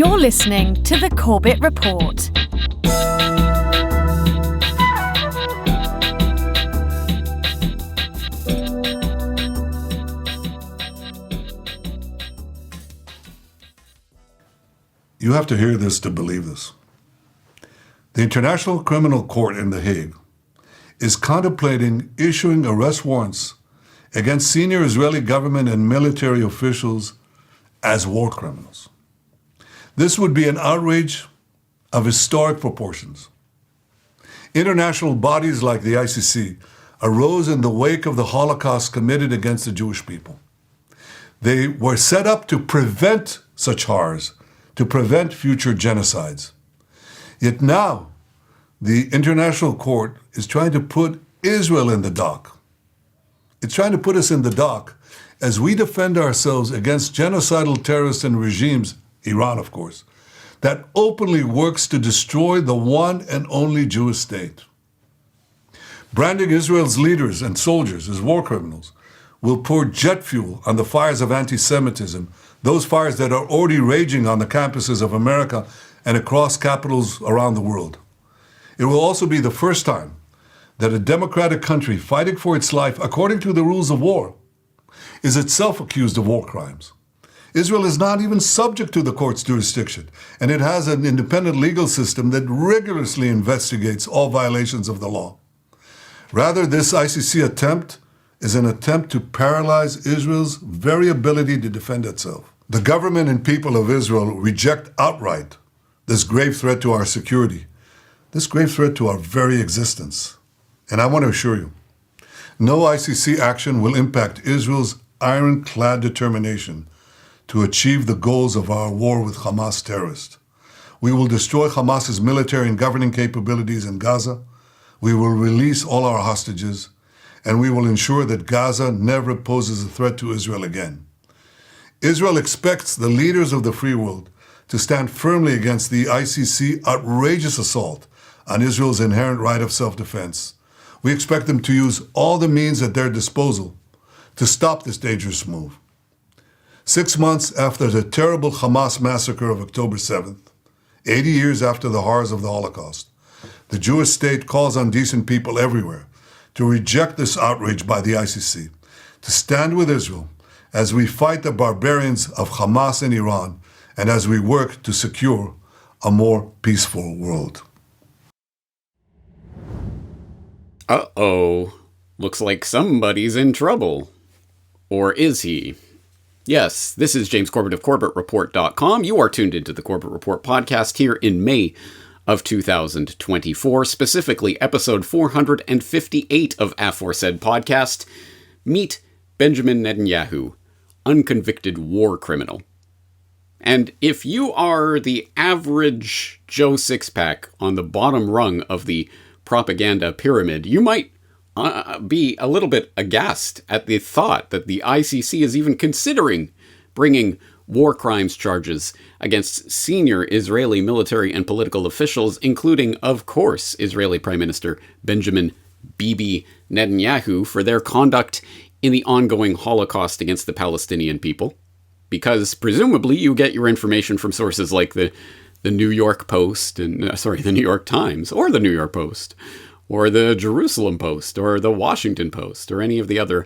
You're listening to the Corbett Report. You have to hear this to believe this. The International Criminal Court in The Hague is contemplating issuing arrest warrants against senior Israeli government and military officials as war criminals. This would be an outrage of historic proportions. International bodies like the ICC arose in the wake of the Holocaust committed against the Jewish people. They were set up to prevent such horrors, to prevent future genocides. Yet now, the International Court is trying to put Israel in the dock. It's trying to put us in the dock as we defend ourselves against genocidal terrorists and regimes, Iran of course, that openly works to destroy the one and only Jewish state. Branding Israel's leaders and soldiers as war criminals will pour jet fuel on the fires of anti-Semitism, those fires that are already raging on the campuses of America and across capitals around the world. It will also be the first time that a democratic country fighting for its life according to the rules of war is itself accused of war crimes. Israel is not even subject to the court's jurisdiction, and it has an independent legal system that rigorously investigates all violations of the law. Rather, this ICC attempt is an attempt to paralyze Israel's very ability to defend itself. The government and people of Israel reject outright this grave threat to our security, this grave threat to our very existence. And I want to assure you, no ICC action will impact Israel's ironclad determination to achieve the goals of our war with Hamas terrorists. We will destroy Hamas's military and governing capabilities in Gaza. We will release all our hostages, and we will ensure that Gaza never poses a threat to Israel again. Israel expects the leaders of the free world to stand firmly against the ICC outrageous assault on Israel's inherent right of self-defense. We expect them to use all the means at their disposal to stop this dangerous move. 6 months after the terrible Hamas massacre of October 7th, 80 years after the horrors of the Holocaust, the Jewish state calls on decent people everywhere to reject this outrage by the ICC, to stand with Israel as we fight the barbarians of Hamas in Iran and as we work to secure a more peaceful world. Uh-oh. Looks like somebody's in trouble. Or is he? Yes, this is James Corbett of corbettreport.com. You are tuned into the Corbett Report podcast here in May of 2024, specifically episode 458 of aforesaid podcast, Meet Benjamin Netanyahu, Unconvicted War Criminal. And if you are the average Joe Sixpack on the bottom rung of the propaganda pyramid, you might be a little bit aghast at the thought that the ICC is even considering bringing war crimes charges against senior Israeli military and political officials, including, of course, Israeli Prime Minister Benjamin Bibi Netanyahu for their conduct in the ongoing Holocaust against the Palestinian people. Because presumably you get your information from sources like the New York Post, and the New York Times, or the New York Post, or the Jerusalem Post, or the Washington Post, or any of the other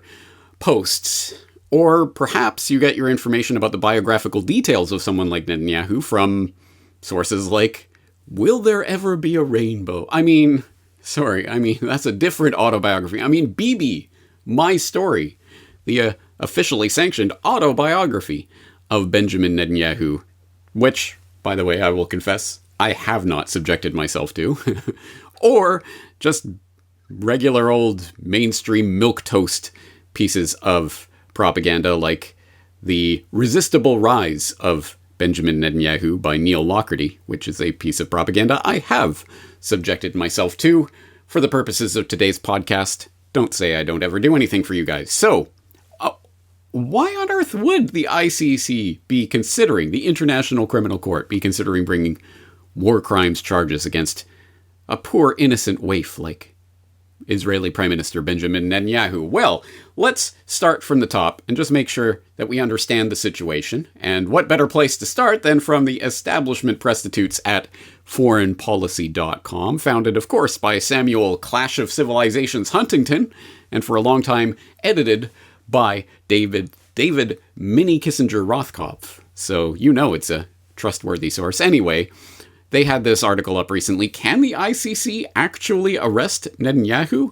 posts. Or perhaps you get your information about the biographical details of someone like Netanyahu from sources like, Will There Ever Be a Rainbow? That's a different autobiography. Bibi, My Story, the officially sanctioned autobiography of Benjamin Netanyahu, which, by the way, I will confess, I have not subjected myself to. Or just regular old mainstream milquetoast pieces of propaganda like The Resistible Rise of Benjamin Netanyahu by Neil Lockerty, which is a piece of propaganda I have subjected myself to for the purposes of today's podcast. Don't say I don't ever do anything for you guys. So, why on earth would the ICC be considering, the International Criminal Court, be considering bringing war crimes charges against a poor innocent waif like Israeli Prime Minister Benjamin Netanyahu? Well, let's start from the top and just make sure that we understand the situation. And what better place to start than from the establishment prostitutes at foreignpolicy.com, founded, of course, by Samuel Clash of Civilizations Huntington, and for a long time edited by David Mini Kissinger Rothkopf. So you know it's a trustworthy source. Anyway, they had this article up recently. Can the ICC actually arrest Netanyahu?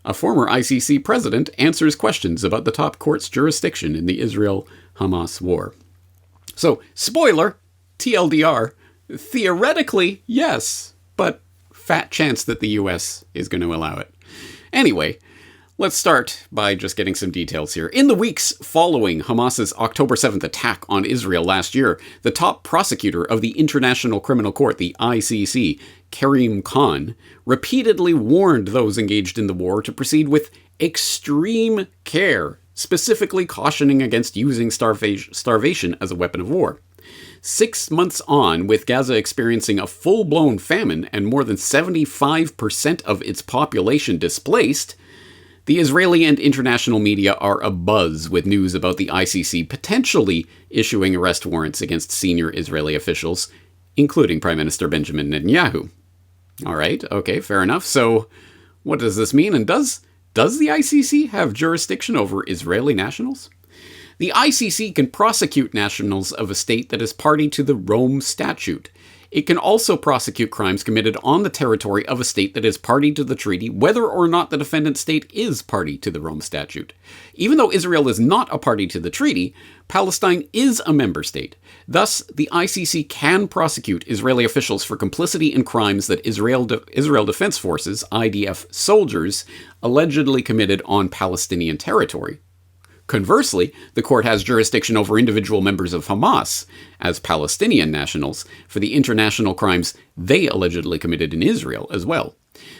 A former ICC president answers questions about the top court's jurisdiction in the Israel-Hamas war. So, spoiler, TLDR, theoretically, yes, but fat chance that the US is going to allow it. Anyway, let's start by just getting some details here. In the weeks following Hamas's October 7th attack on Israel last year, the top prosecutor of the International Criminal Court, the ICC, Karim Khan, repeatedly warned those engaged in the war to proceed with extreme care, specifically cautioning against using starvation as a weapon of war. 6 months on, with Gaza experiencing a full-blown famine and more than 75% of its population displaced, the Israeli and international media are abuzz with news about the ICC potentially issuing arrest warrants against senior Israeli officials, including Prime Minister Benjamin Netanyahu. All right, okay, fair enough. So what does this mean? And does the ICC have jurisdiction over Israeli nationals? The ICC can prosecute nationals of a state that is party to the Rome Statute. It can also prosecute crimes committed on the territory of a state that is party to the treaty, whether or not the defendant state is party to the Rome Statute. Even though Israel is not a party to the treaty, Palestine is a member state. Thus, the ICC can prosecute Israeli officials for complicity in crimes that Israel Defense Forces, IDF soldiers, allegedly committed on Palestinian territory. Conversely, the court has jurisdiction over individual members of Hamas as Palestinian nationals for the international crimes they allegedly committed in Israel as well.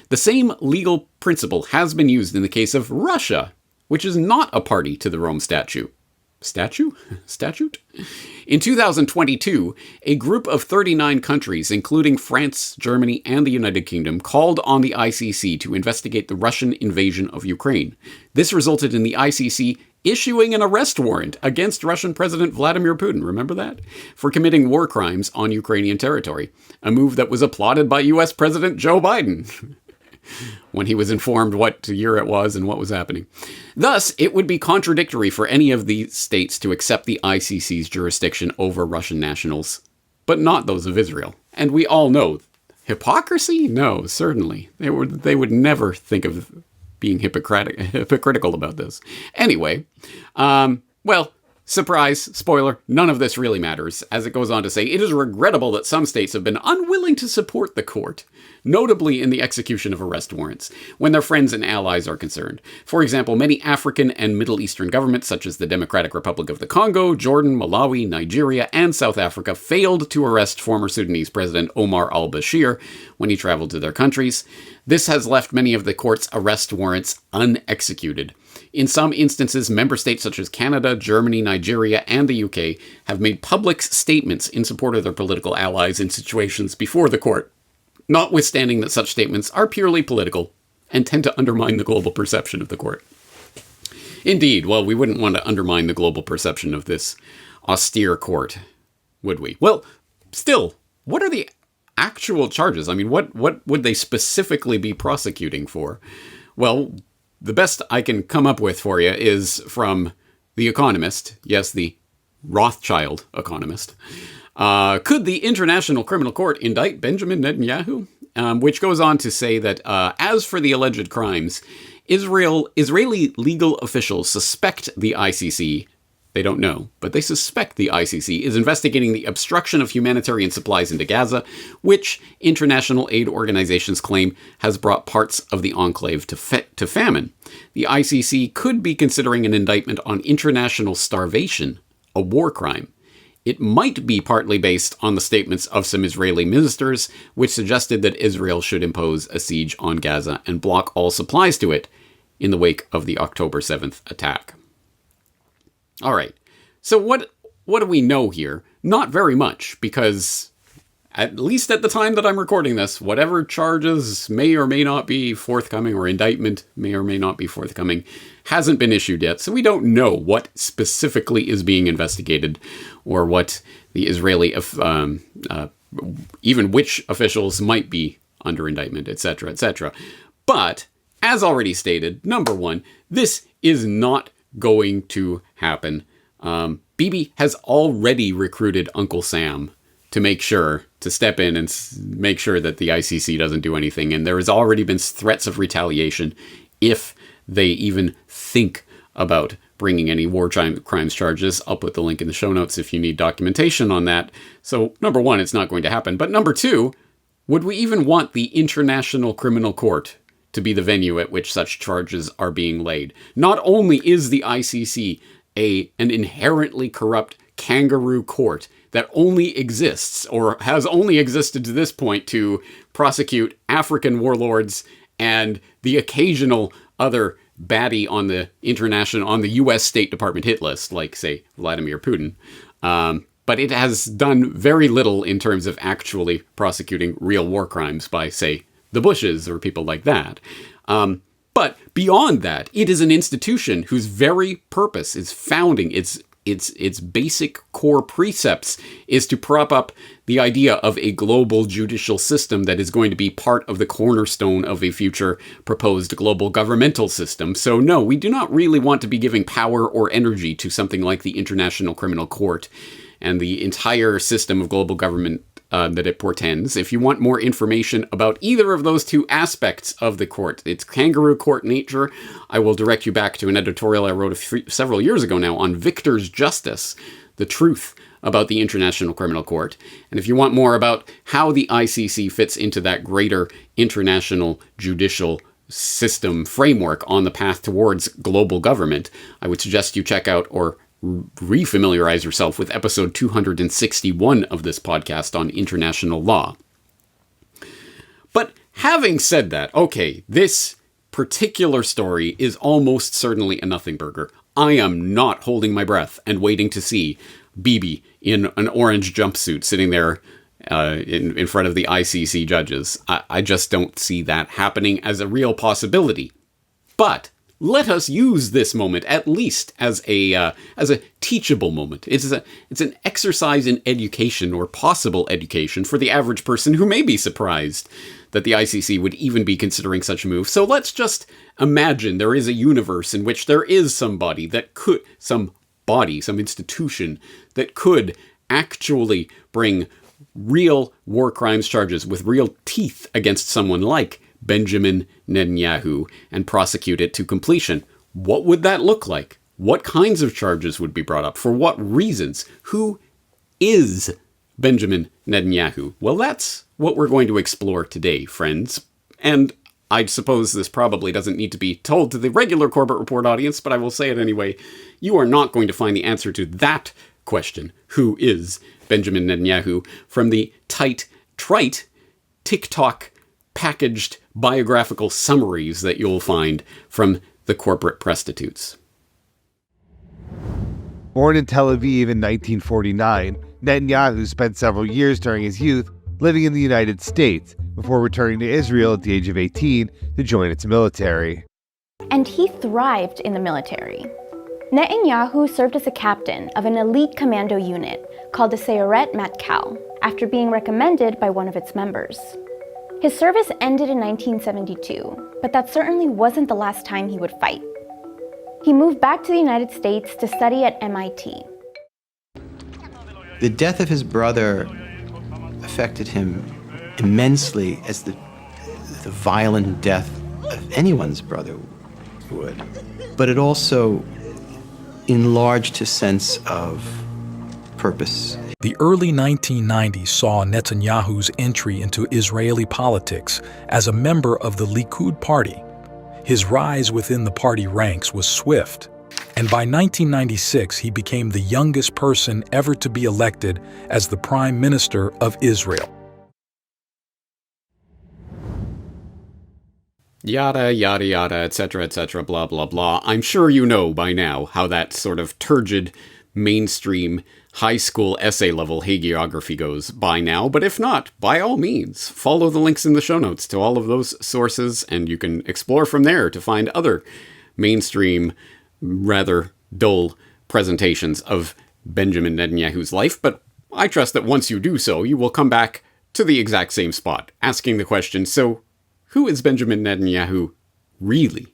The same legal principle has been used in the case of Russia, which is not a party to the Rome Statute. Statute? In 2022, a group of 39 countries, including France, Germany, and the United Kingdom, called on the ICC to investigate the Russian invasion of Ukraine. This resulted in the ICC issuing an arrest warrant against Russian President Vladimir Putin, remember that? For committing war crimes on Ukrainian territory, a move that was applauded by US President Joe Biden when he was informed what year it was and what was happening. Thus, it would be contradictory for any of these states to accept the ICC's jurisdiction over Russian nationals, but not those of Israel. And we all know, hypocrisy? No, certainly. They would never think of being hypocritical about this. Anyway, well, surprise, spoiler, none of this really matters. As it goes on to say, it is regrettable that some states have been unwilling to support the court, notably in the execution of arrest warrants, when their friends and allies are concerned. For example, many African and Middle Eastern governments, such as the Democratic Republic of the Congo, Jordan, Malawi, Nigeria, and South Africa, failed to arrest former Sudanese President Omar al-Bashir when he traveled to their countries. This has left many of the court's arrest warrants unexecuted. In some instances, member states such as Canada, Germany, Nigeria, and the UK have made public statements in support of their political allies in situations before the court, notwithstanding that such statements are purely political and tend to undermine the global perception of the court. Indeed, well, we wouldn't want to undermine the global perception of this austere court, would we? Well, still, what are the actual charges? I mean, what would they specifically be prosecuting for? Well, the best I can come up with for you is from The Economist. Yes, the Rothschild Economist. Could the International Criminal Court indict Benjamin Netanyahu? Which goes on to say that as for the alleged crimes, Israeli legal officials suspect the ICC, they don't know, but they suspect the ICC is investigating the obstruction of humanitarian supplies into Gaza, which international aid organizations claim has brought parts of the enclave to famine. The ICC could be considering an indictment on international starvation, a war crime. It might be partly based on the statements of some Israeli ministers, which suggested that Israel should impose a siege on Gaza and block all supplies to it in the wake of the October 7th attack. All right, so what do we know here? Not very much, because at least at the time that I'm recording this, whatever charges may or may not be forthcoming, or indictment may or may not be forthcoming, hasn't been issued yet. So we don't know what specifically is being investigated, or what the Israeli, even which officials might be under indictment, etc., etc. But, as already stated, number one, this is not going to happen. Bibi has already recruited Uncle Sam to step in and make sure that the ICC doesn't do anything. And there has already been threats of retaliation if they even think about bringing any war crimes charges. I'll put the link in the show notes if you need documentation on that. So, number one, it's not going to happen. But number two, would we even want the International Criminal Court to be the venue at which such charges are being laid? Not only is the ICC an inherently corrupt kangaroo court that only exists, or has only existed to this point, to prosecute African warlords and the occasional other baddie on the U.S. State Department hit list, like, say, Vladimir Putin. But it has done very little in terms of actually prosecuting real war crimes by, say, the Bushes or people like that. But beyond that, it is an institution whose very purpose is founding its basic core precepts is to prop up the idea of a global judicial system that is going to be part of the cornerstone of a future proposed global governmental system. So no, we do not really want to be giving power or energy to something like the International Criminal Court and the entire system of global government that it portends. If you want more information about either of those two aspects of the court, its kangaroo court nature, I will direct you back to an editorial I wrote several years ago now on Victor's Justice, the truth about the International Criminal Court. And if you want more about how the ICC fits into that greater international judicial system framework on the path towards global government, I would suggest you check out or refamiliarize yourself with episode 261 of this podcast on international law. But having said that, okay, this particular story is almost certainly a nothing burger. I am not holding my breath and waiting to see Bibi in an orange jumpsuit sitting there in front of the ICC judges. I just don't see that happening as a real possibility. But let us use this moment at least as a teachable moment. It's an exercise in education, or possible education, for the average person who may be surprised that the ICC would even be considering such a move. So let's just imagine there is a universe in which there is some institution that could actually bring real war crimes charges with real teeth against someone like Benjamin Netanyahu and prosecute it to completion. What would that look like? What kinds of charges would be brought up? For what reasons? Who is Benjamin Netanyahu? Well, that's what we're going to explore today, friends. And I suppose this probably doesn't need to be told to the regular Corbett Report audience, but I will say it anyway. You are not going to find the answer to that question, who is Benjamin Netanyahu, from the trite TikTok packaged biographical summaries that you'll find from the corporate prostitutes. Born in Tel Aviv in 1949, Netanyahu spent several years during his youth living in the United States before returning to Israel at the age of 18 to join its military. And he thrived in the military. Netanyahu served as a captain of an elite commando unit called the Sayeret Matkal after being recommended by one of its members. His service ended in 1972, but that certainly wasn't the last time he would fight. He moved back to the United States to study at MIT. The death of his brother affected him immensely, as the violent death of anyone's brother would. But it also enlarged his sense of purpose. The early 1990s saw Netanyahu's entry into Israeli politics as a member of the Likud party. His rise within the party ranks was swift, and by 1996 he became the youngest person ever to be elected as the Prime Minister of Israel. Yada, yada, yada, etc., blah, blah, blah. I'm sure you know by now how that sort of turgid mainstream high school essay level hagiography goes by now, but if not, by all means, follow the links in the show notes to all of those sources, and you can explore from there to find other mainstream, rather dull presentations of Benjamin Netanyahu's life. But I trust that once you do so, you will come back to the exact same spot, asking the question, so who is Benjamin Netanyahu really?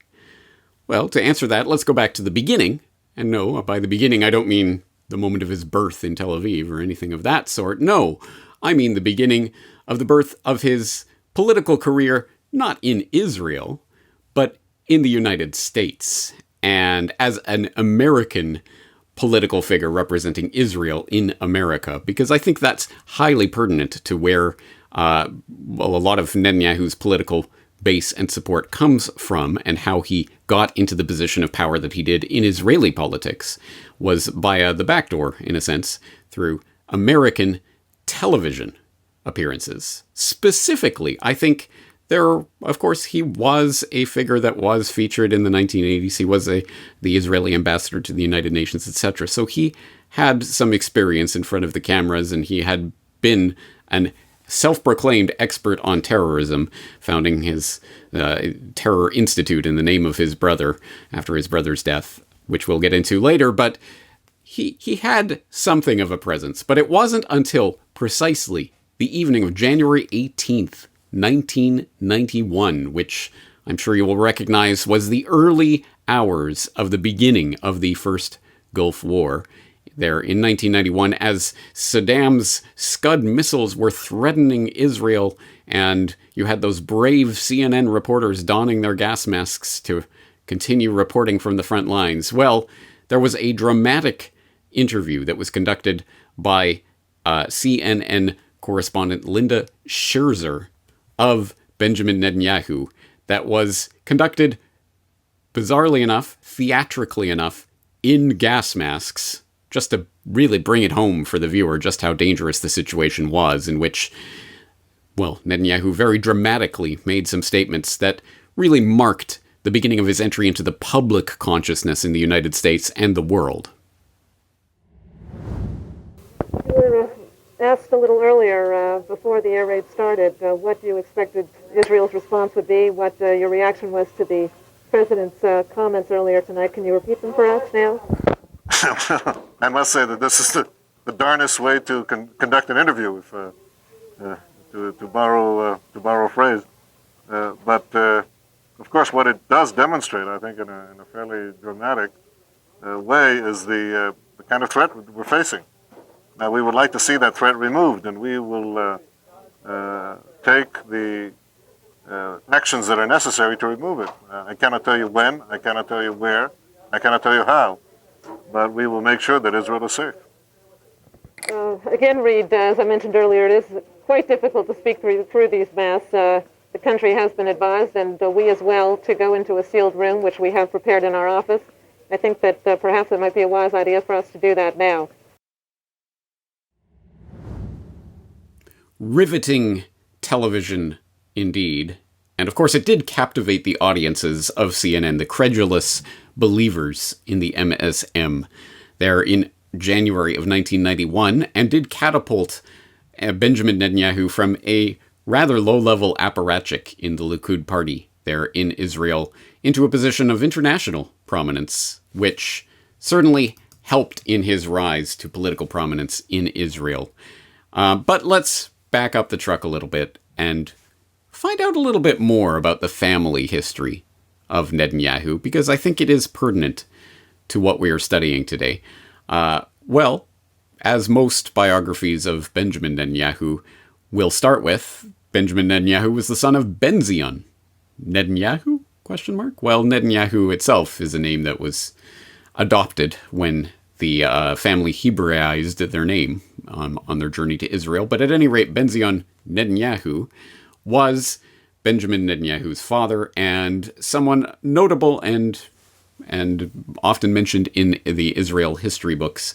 Well, to answer that, let's go back to the beginning. And no, by the beginning, I don't mean the moment of his birth in Tel Aviv or anything of that sort. No, I mean the beginning of the birth of his political career, not in Israel, but in the United States, and as an American political figure representing Israel in America, because I think that's highly pertinent to where a lot of Netanyahu's political base and support comes from, and how he got into the position of power that he did in Israeli politics was via the back door, in a sense, through American television appearances. Specifically, I think of course, he was a figure that was featured in the 1980s. He was the Israeli ambassador to the United Nations, etc. So he had some experience in front of the cameras, and he had been an self-proclaimed expert on terrorism, founding his Terror Institute in the name of his brother after his brother's death, which we'll get into later. But he had something of a presence. But it wasn't until precisely the evening of January 18th, 1991, which I'm sure you will recognize was the early hours of the beginning of the first Gulf War. There in 1991, as Saddam's Scud missiles were threatening Israel, and you had those brave CNN reporters donning their gas masks to continue reporting from the front lines. Well, there was a dramatic interview that was conducted by CNN correspondent Linda Scherzer of Benjamin Netanyahu that was conducted, bizarrely enough, theatrically enough, in gas masks, just to really bring it home for the viewer just how dangerous the situation was, in which, well, Netanyahu very dramatically made some statements that really marked the beginning of his entry into the public consciousness in the United States and the world. You were asked a little earlier, before the air raid started, what you expected Israel's response would be, what your reaction was to the president's comments earlier tonight. Can you repeat them for us now? I must say that this is the darnest way to conduct an interview, if, to borrow a phrase. But of course, what it does demonstrate, I think, in a fairly dramatic way, is the kind of threat we're facing. Now, we would like to see that threat removed, and we will take the actions that are necessary to remove it. I cannot tell you when, I cannot tell you where, I cannot tell you how, but we will make sure that Israel is safe. Again, Reed, as I mentioned earlier, it is quite difficult to speak through these masks. The country has been advised, and we as well, to go into a sealed room, which we have prepared in our office. I think that perhaps it might be a wise idea for us to do that now. Riveting television, indeed. And of course, it did captivate the audiences of CNN, the credulous believers in the MSM, there in January of 1991, and did catapult Benjamin Netanyahu from a rather low-level apparatchik in the Likud party there in Israel into a position of international prominence, which certainly helped in his rise to political prominence in Israel. But let's back up the truck a little bit and find out a little bit more about the family history of Netanyahu, because I think it is pertinent to what we are studying today. Well, as most biographies of Benjamin Netanyahu will start with, Benjamin Netanyahu was the son of Ben-Zion. Netanyahu? ? Well, Netanyahu itself is a name that was adopted when the family Hebraized their name on their journey to Israel. But at any rate, Ben-Zion Netanyahu was Benjamin Netanyahu's father, and someone notable and often mentioned in the Israel history books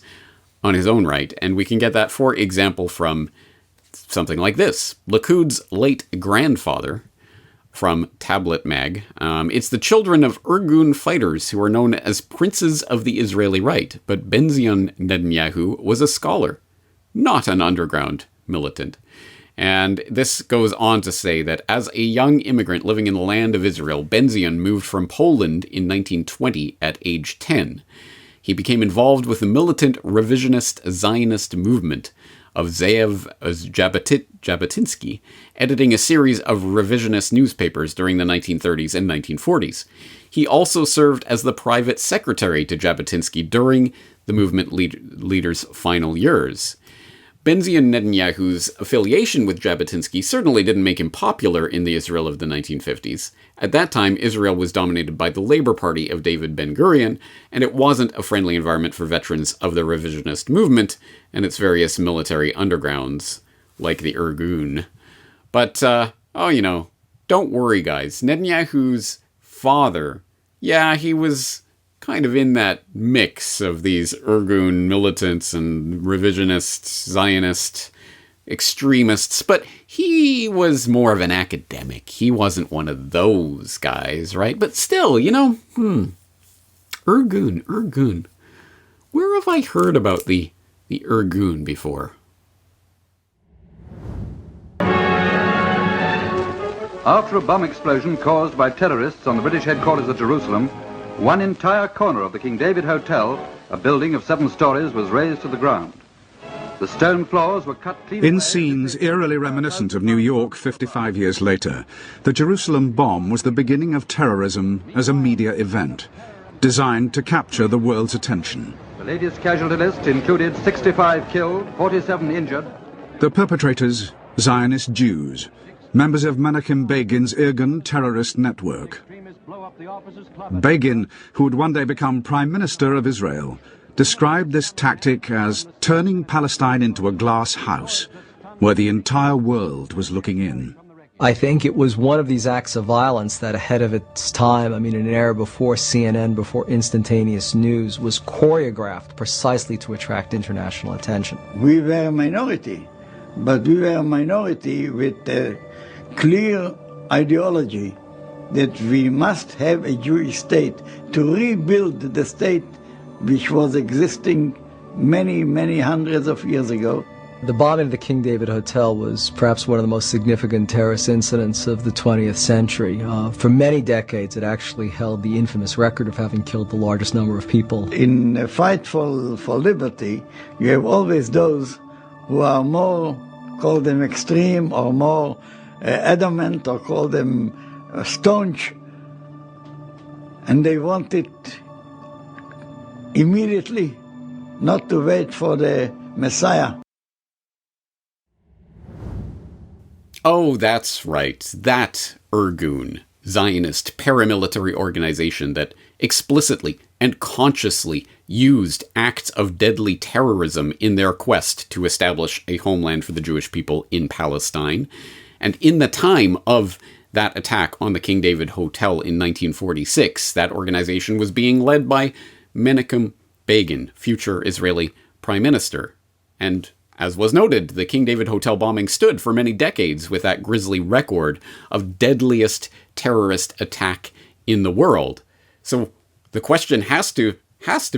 on his own right. And we can get that, for example, from something like this. Likud's late grandfather, from Tablet Mag. It's the children of Irgun fighters who are known as princes of the Israeli right, but Benjamin Netanyahu was a scholar, not an underground militant. And this goes on to say that as a young immigrant living in the land of Israel, Benzion moved from Poland in 1920 at age 10. He became involved with the militant revisionist Zionist movement of Zeev Jabotinsky, editing a series of revisionist newspapers during the 1930s and 1940s. He also served as the private secretary to Jabotinsky during the movement leader's final years. Benjamin Netanyahu's affiliation with Jabotinsky certainly didn't make him popular in the Israel of the 1950s. At that time, Israel was dominated by the Labor Party of David Ben-Gurion, and it wasn't a friendly environment for veterans of the revisionist movement and its various military undergrounds, like the Irgun. But, don't worry, guys. Netanyahu's father, he was kind of in that mix of these Irgun militants and revisionist Zionist extremists, but he was more of an academic. He wasn't one of those guys, right? But still, Irgun. Where have I heard about the Irgun before? After a bomb explosion caused by terrorists on the British headquarters at Jerusalem, one entire corner of the King David Hotel, a building of 7 stories, was razed to the ground. The stone floors were cut clean. In scenes eerily reminiscent of New York 55 years later, the Jerusalem bomb was the beginning of terrorism as a media event, designed to capture the world's attention. The latest casualty list included 65 killed, 47 injured. The perpetrators, Zionist Jews, members of Menachem Begin's Irgun terrorist network. Begin, who would one day become Prime Minister of Israel, described this tactic as turning Palestine into a glass house, where the entire world was looking in. I think it was one of these acts of violence that ahead of its time, in an era before CNN, before instantaneous news, was choreographed precisely to attract international attention. We were a minority, but we were a minority with a clear ideology that we must have a Jewish state to rebuild the state which was existing many, many hundreds of years ago. The bombing of the King David Hotel was perhaps one of the most significant terrorist incidents of the 20th century. For many decades, it actually held the infamous record of having killed the largest number of people. In a fight for liberty, you have always those who are more, call them extreme, or more adamant, or call them staunch, and they want it immediately, not to wait for the Messiah. Oh, that's right. That Irgun, Zionist paramilitary organization that explicitly and consciously used acts of deadly terrorism in their quest to establish a homeland for the Jewish people in Palestine. And in the time of that attack on the King David Hotel in 1946, that organization was being led by Menachem Begin, future Israeli prime minister. And as was noted, the King David Hotel bombing stood for many decades with that grisly record of deadliest terrorist attack in the world. So the question has to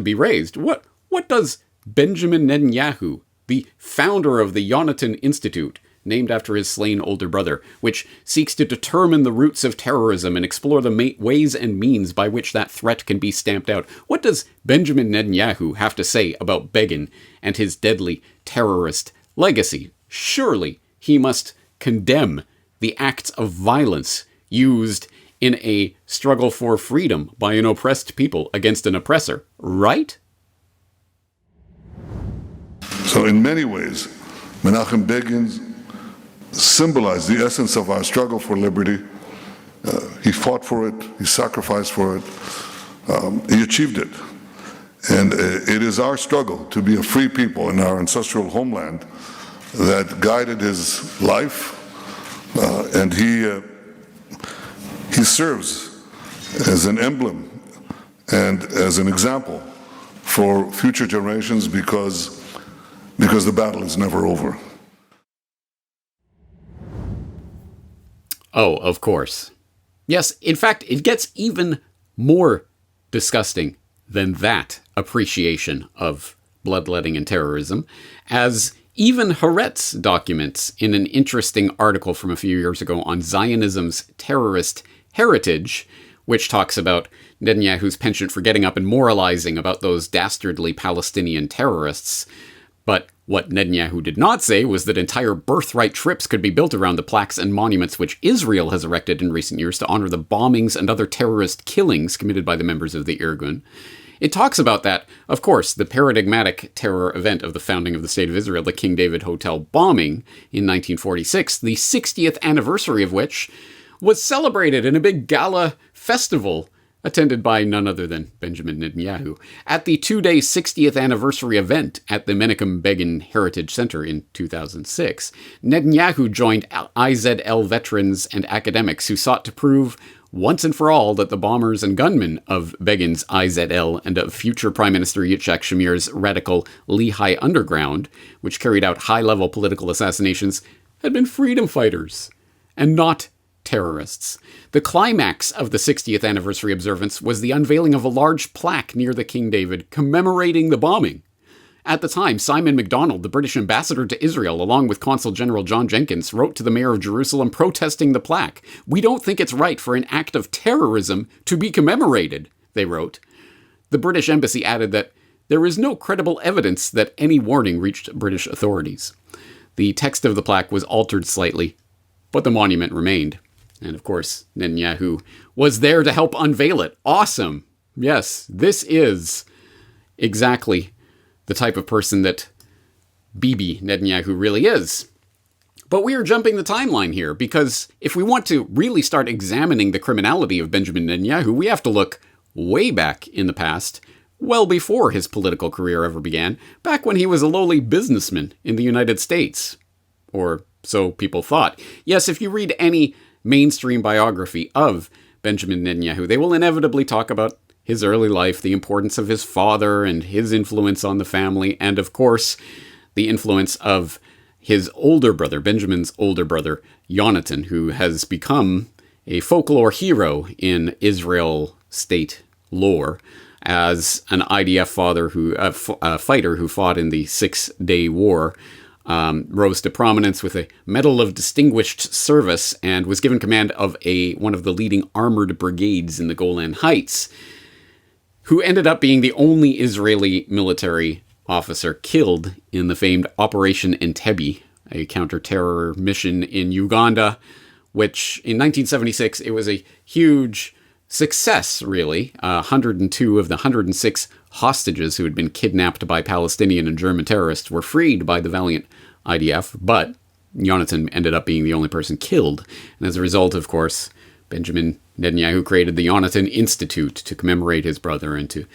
be raised. What does Benjamin Netanyahu, the founder of the Yonatan Institute, named after his slain older brother, which seeks to determine the roots of terrorism and explore the ways and means by which that threat can be stamped out. What does Benjamin Netanyahu have to say about Begin and his deadly terrorist legacy? Surely he must condemn the acts of violence used in a struggle for freedom by an oppressed people against an oppressor, right? So in many ways, Menachem Begin symbolized the essence of our struggle for liberty. He fought for it, he sacrificed for it, he achieved it. And it is our struggle to be a free people in our ancestral homeland that guided his life, and he serves as an emblem and as an example for future generations because the battle is never over. Oh, of course. Yes, in fact, it gets even more disgusting than that appreciation of bloodletting and terrorism, as even Haaretz documents in an interesting article from a few years ago on Zionism's terrorist heritage, which talks about Netanyahu's penchant for getting up and moralizing about those dastardly Palestinian terrorists. But what Netanyahu did not say was that entire birthright trips could be built around the plaques and monuments which Israel has erected in recent years to honor the bombings and other terrorist killings committed by the members of the Irgun. It talks about that, of course, the paradigmatic terror event of the founding of the State of Israel, the King David Hotel bombing in 1946, the 60th anniversary of which was celebrated in a big gala festival attended by none other than Benjamin Netanyahu. At the two-day 60th anniversary event at the Menachem Begin Heritage Center in 2006, Netanyahu joined IZL veterans and academics who sought to prove once and for all that the bombers and gunmen of Begin's IZL and of future Prime Minister Yitzhak Shamir's radical Lehi Underground, which carried out high-level political assassinations, had been freedom fighters and not terrorists. The climax of the 60th anniversary observance was the unveiling of a large plaque near the King David commemorating the bombing. At the time, Simon MacDonald, the British ambassador to Israel, along with Consul General John Jenkins, wrote to the mayor of Jerusalem protesting the plaque. "We don't think it's right for an act of terrorism to be commemorated," they wrote. The British embassy added that there is no credible evidence that any warning reached British authorities. The text of the plaque was altered slightly, but the monument remained. And of course, Netanyahu was there to help unveil it. Awesome. Yes, this is exactly the type of person that Bibi Netanyahu really is. But we are jumping the timeline here, because if we want to really start examining the criminality of Benjamin Netanyahu, we have to look way back in the past, well before his political career ever began, back when he was a lowly businessman in the United States. Or so people thought. Yes, if you read any mainstream biography of Benjamin Netanyahu, they will inevitably talk about his early life, the importance of his father and his influence on the family, and of course, the influence of his older brother, Benjamin's older brother, Yonatan, who has become a folklore hero in Israel state lore as an IDF fighter who fought in the Six-Day War. Rose to prominence with a Medal of Distinguished Service and was given command of one of the leading armored brigades in the Golan Heights, who ended up being the only Israeli military officer killed in the famed Operation Entebbe, a counter-terror mission in Uganda, which in 1976, it was a huge success, really. 102 of the 106 hostages who had been kidnapped by Palestinian and German terrorists were freed by the valiant IDF, but Yonatan ended up being the only person killed. And as a result, of course, Benjamin Netanyahu created the Yonatan Institute to commemorate his brother and to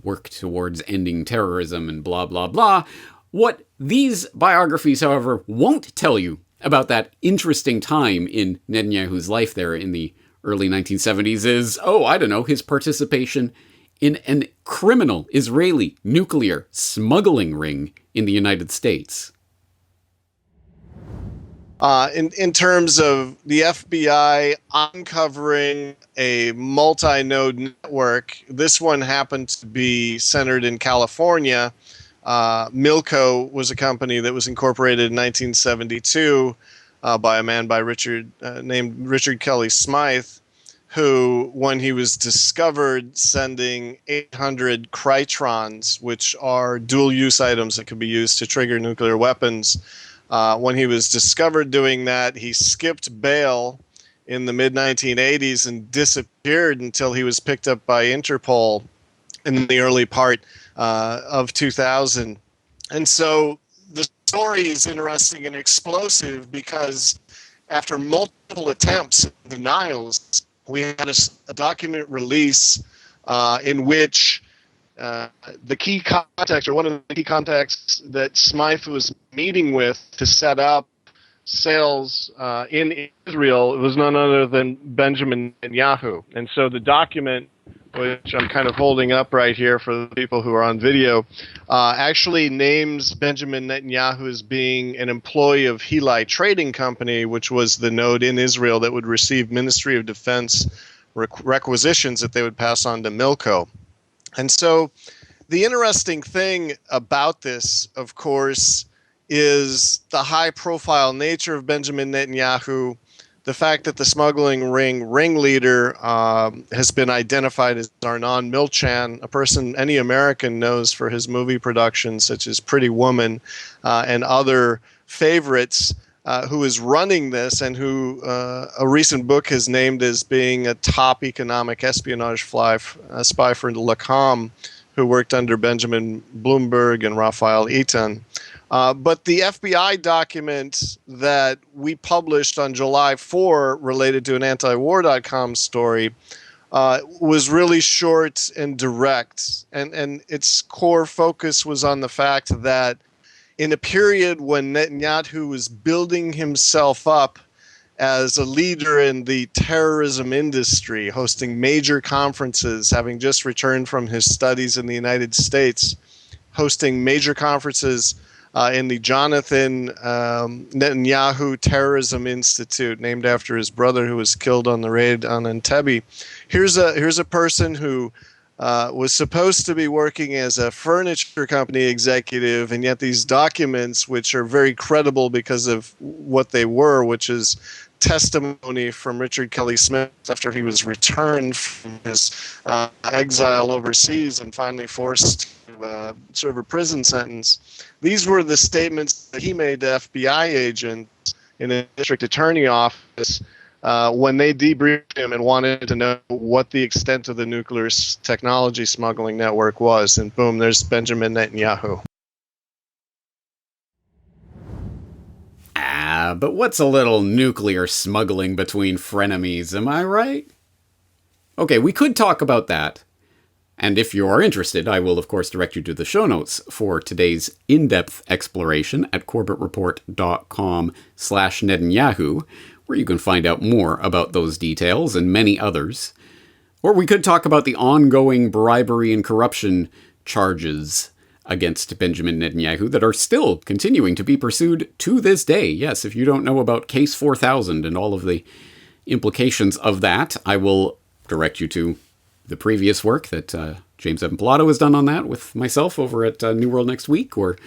work towards ending terrorism and blah, blah, blah. What these biographies, however, won't tell you about that interesting time in Netanyahu's life there in the early 1970s is, his participation in an criminal Israeli nuclear smuggling ring in the United States. In terms of the FBI uncovering a multi-node network, this one happened to be centered in California. Milco was a company that was incorporated in 1972 by a man named Richard Kelly Smythe, who, when he was discovered sending 800 Krytrons, which are dual-use items that could be used to trigger nuclear weapons, when he was discovered doing that, he skipped bail in the mid-1980s and disappeared until he was picked up by Interpol in the early part of 2000. And so the story is interesting and explosive because after multiple attempts and denials, we had a document release in which the key contact, or one of the key contacts that Smythe was meeting with to set up sales in Israel, was none other than Benjamin Netanyahu. And so the document which I'm kind of holding up right here for the people who are on video, actually names Benjamin Netanyahu as being an employee of Heli Trading Company, which was the node in Israel that would receive Ministry of Defense requisitions that they would pass on to Milco. And so the interesting thing about this, of course, is the high-profile nature of Benjamin Netanyahu, the fact that the smuggling ringleader has been identified as Arnon Milchan, a person any American knows for his movie productions such as Pretty Woman and other favorites, who is running this and who a recent book has named as being a top economic espionage spy for Lacom, who worked under Benjamin Bloomberg and Raphael Eaton. But the FBI document that we published on July 4 related to an antiwar.com story was really short and direct. And its core focus was on the fact that in a period when Netanyahu was building himself up as a leader in the terrorism industry, hosting major conferences, having just returned from his studies in the United States, hosting major conferences in the Jonathan Netanyahu Terrorism Institute, named after his brother who was killed on the raid on Entebbe. Here's a person who was supposed to be working as a furniture company executive, and yet these documents, which are very credible because of what they were, which is testimony from Richard Kelly Smith after he was returned from his exile overseas and finally forced to serve a prison sentence. These were the statements that he made to FBI agents in a district attorney office when they debriefed him and wanted to know what the extent of the nuclear technology smuggling network was. And boom, there's Benjamin Netanyahu. But what's a little nuclear smuggling between frenemies, am I right? Okay, we could talk about that. And if you are interested, I will, of course, direct you to the show notes for today's in-depth exploration at corbettreport.com/Netanyahu, where you can find out more about those details and many others. Or we could talk about the ongoing bribery and corruption charges against Benjamin Netanyahu that are still continuing to be pursued to this day. Yes, if you don't know about Case 4000 and all of the implications of that, I will direct you to the previous work that James Evan Pilato has done on that with myself over at New World Next Week, or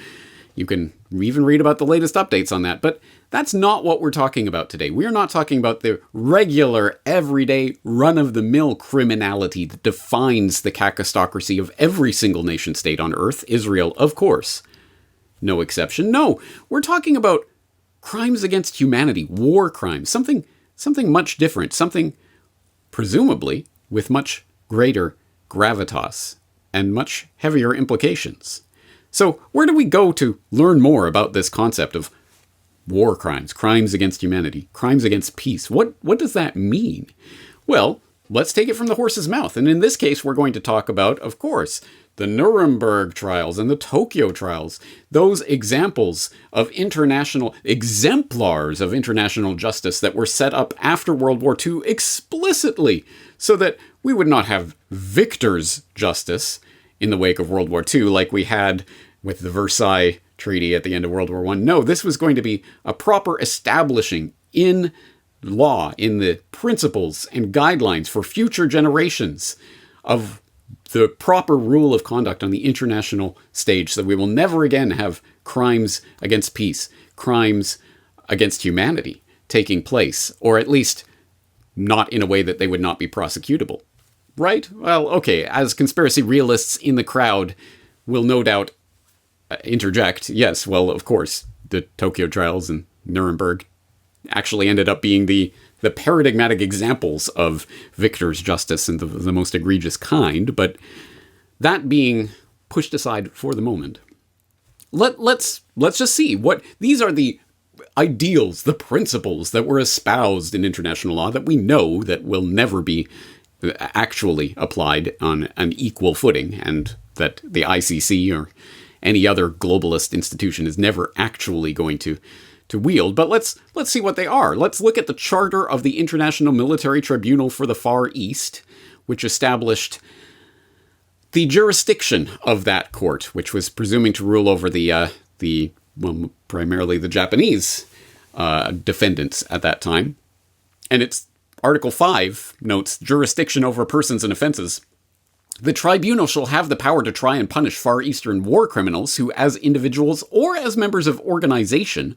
you can even read about the latest updates on that. But that's not what we're talking about today. We're not talking about the regular, everyday, run-of-the-mill criminality that defines the kakistocracy of every single nation-state on Earth, Israel, of course. No exception. No, we're talking about crimes against humanity, war crimes, something much different, something presumably with much greater gravitas and much heavier implications. So where do we go to learn more about this concept of war crimes, crimes against humanity, crimes against peace? What does that mean? Well, let's take it from the horse's mouth. And in this case, we're going to talk about, of course, the Nuremberg trials and the Tokyo trials, those examples of exemplars of international justice that were set up after World War II explicitly so that we would not have victors' justice in the wake of World War II like we had with the Versailles Treaty at the end of World War I. No, this was going to be a proper establishing in law, in the principles and guidelines for future generations of the proper rule of conduct on the international stage, so that we will never again have crimes against peace, crimes against humanity taking place, or at least not in a way that they would not be prosecutable. Right? Well, okay, as conspiracy realists in the crowd will no doubt interject, yes, well, of course, the Tokyo trials and Nuremberg actually ended up being the paradigmatic examples of victor's justice and the most egregious kind, but that being pushed aside for the moment, let's just see what these are the ideals, the principles that were espoused in international law that we know that will never be actually applied on an equal footing, and that the ICC or any other globalist institution is never actually going to wield. But let's see what they are. Let's look at the Charter of the International Military Tribunal for the Far East, which established the jurisdiction of that court, which was presuming to rule over primarily the Japanese defendants at that time. And it's Article 5 notes jurisdiction over persons and offenses. The tribunal shall have the power to try and punish Far Eastern war criminals who, as individuals or as members of organizations,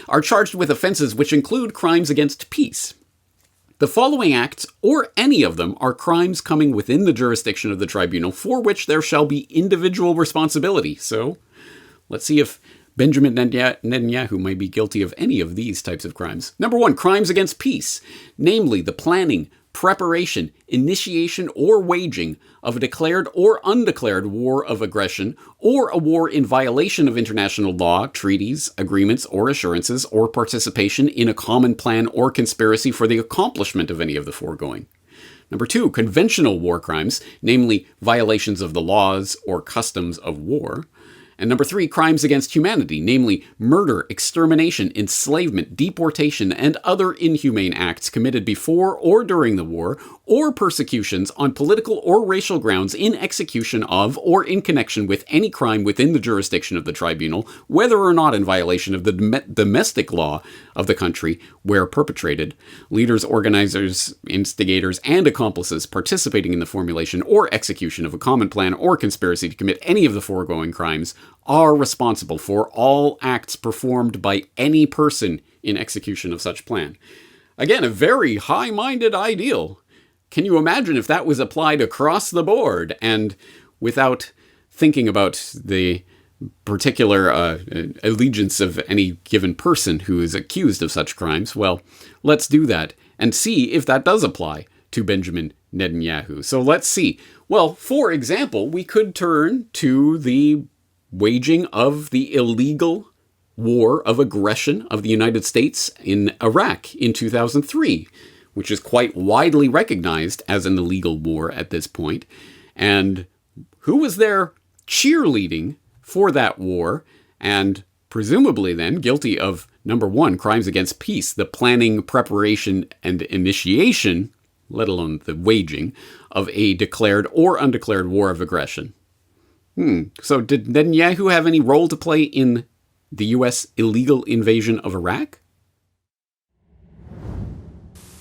are charged with offenses which include crimes against peace. The following acts, or any of them, are crimes coming within the jurisdiction of the tribunal for which there shall be individual responsibility. So, let's see if Benjamin Netanyahu might be guilty of any of these types of crimes. Number 1, crimes against peace, namely the planning, preparation, initiation, or waging of a declared or undeclared war of aggression, or a war in violation of international law, treaties, agreements, or assurances, or participation in a common plan or conspiracy for the accomplishment of any of the foregoing. Number 2, conventional war crimes, namely violations of the laws or customs of war. And number 3, crimes against humanity, namely murder, extermination, enslavement, deportation, and other inhumane acts committed before or during the war, or persecutions on political or racial grounds in execution of or in connection with any crime within the jurisdiction of the tribunal, whether or not in violation of the domestic law of the country where perpetrated. Leaders, organizers, instigators, and accomplices participating in the formulation or execution of a common plan or conspiracy to commit any of the foregoing crimes are responsible for all acts performed by any person in execution of such plan. Again, a very high-minded ideal. Can you imagine if that was applied across the board and without thinking about the particular allegiance of any given person who is accused of such crimes? Well, let's do that and see if that does apply to Benjamin Netanyahu. So let's see. Well, for example, we could turn to the waging of the illegal war of aggression of the United States in Iraq in 2003, which is quite widely recognized as an illegal war at this point. And who was there cheerleading for that war and presumably then guilty of, number 1, crimes against peace, the planning, preparation, and initiation, let alone the waging, of a declared or undeclared war of aggression. So did Netanyahu have any role to play in the U.S. illegal invasion of Iraq?